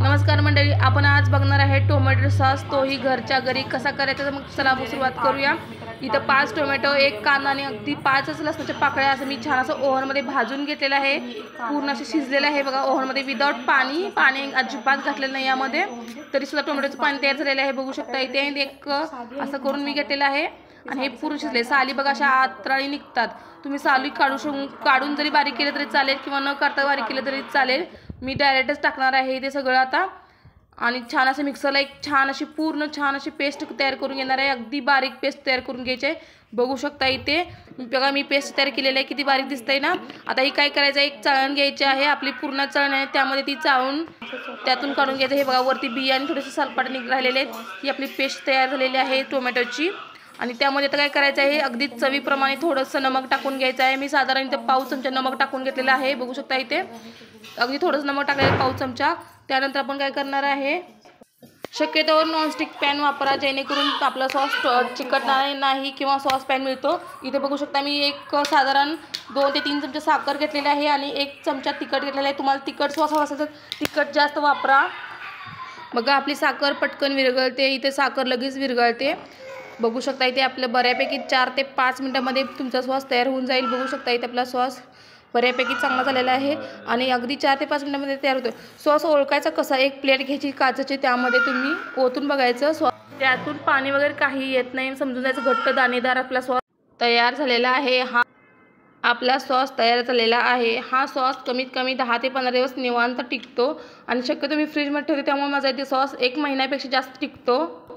नमस्कार मंडळी, आपण आज बघणार आहे टोमॅटो सॉस, तोही घरच्या घरी कसा करायचा। तर मग चला सुरुवात करूया। इथं 5 टोमॅटो, 1 कांदा आणि अगदी 5 लसणाच्या पाकळ्या असं मी छान असं ओव्हनमध्ये भाजून घेतलेलं आहे। पूर्ण असं शिजलेलं आहे बघा ओव्हनमध्ये, विदाउट पाणी अजिबात घातलेलं नाही यामध्ये, तरी सुद्धा टोमॅटोचं पाणी तयार झालेलं आहे। बघू शकता इथे एक असं करून मी घेतलेलं आहे आणि हे पूर्ण शिजले। साली बघा अशा आतराळी निघतात, तुम्ही साली काढून जरी बारीक केलं तरी चालेल किंवा न काढता बारीक केलं तरी चालेल। मी डायरेक्टच टाकणार आहे ते सगळं आता आणि छान असं मिक्सरला एक छान अशी पेस्ट तयार करून घेणार आहे। अगदी बारीक पेस्ट तयार करून घ्यायची आहे। बघू शकता इथे बघा मी पेस्ट तयार केलेली आहे, किती बारीक दिसतंय ना। आता ही काय करायचं, एक चाळण घ्यायची आहे, आपली पूर्ण चाळण आहे त्यामध्ये ती चाळून त्यातून काढून घ्यायचं। हे बघा वरती बिया आणि थोडेसे सालपाट राहिलेले आहेत। ही आपली पेस्ट तयार झालेली आहे टोमॅटोची आणि त्यामध्ये आता काय करायचं आहे, अगदी चवीप्रमाणे थोडंसं नमक टाकून घ्यायचं आहे। मी साधारण इथे पाव चमचा नमक टाकून घेतलेलं आहे। बघू शकता इथे अगदी थोडंसं नमक टाकलेलं पाव चमचा। त्यानंतर आपण काय करणार आहे, शक्यतोवर नॉनस्टिक पॅन वापरा जेणेकरून आपला सॉस चिकटणार नाही किंवा सॉस पॅन मिळतो। इथे बघू शकता मी एक साधारण 2 ते 3 चमचे साखर घेतलेली आहे आणि 1 चमचा तिखट घेतलेला आहे। तुम्हाला तिखट सॉस हवा असेल तर तिखट जास्त वापरा। बघा आपली साखर पटकन विरघळते, इथे साखर लगेच विरघळते। बघू शकता इथे आपलं बऱ्यापैकी 4 ते 5 मिनिटांमध्ये तुमचा सॉस तयार होऊन जाईल। बघू शकता इथे आपला सॉस बऱ्यापैकी चांगला झालेला आहे आणि अगदी 4 ते 5 मिनिटांमध्ये तयार होतो। सॉस ओळखायचा कसा, एक प्लेट घ्यायची काचेची, त्यामध्ये तुम्ही ओतून बघायचं सॉस, त्यातून पाणी वगैरे काही येत नाही, समजून जायचं घट्ट दाणेदार आपला सॉस तयार झालेला आहे। हा आपला सॉस तयार झालेला आहे। हा सॉस कमीत कमी 10 ते 15 दिवस निवांत टिकतो आणि शक्यतो मी फ्रीजमध्ये ठेवते, त्यामुळे माझा इथे सॉस 1 महिन्यापेक्षा जास्त टिकतो।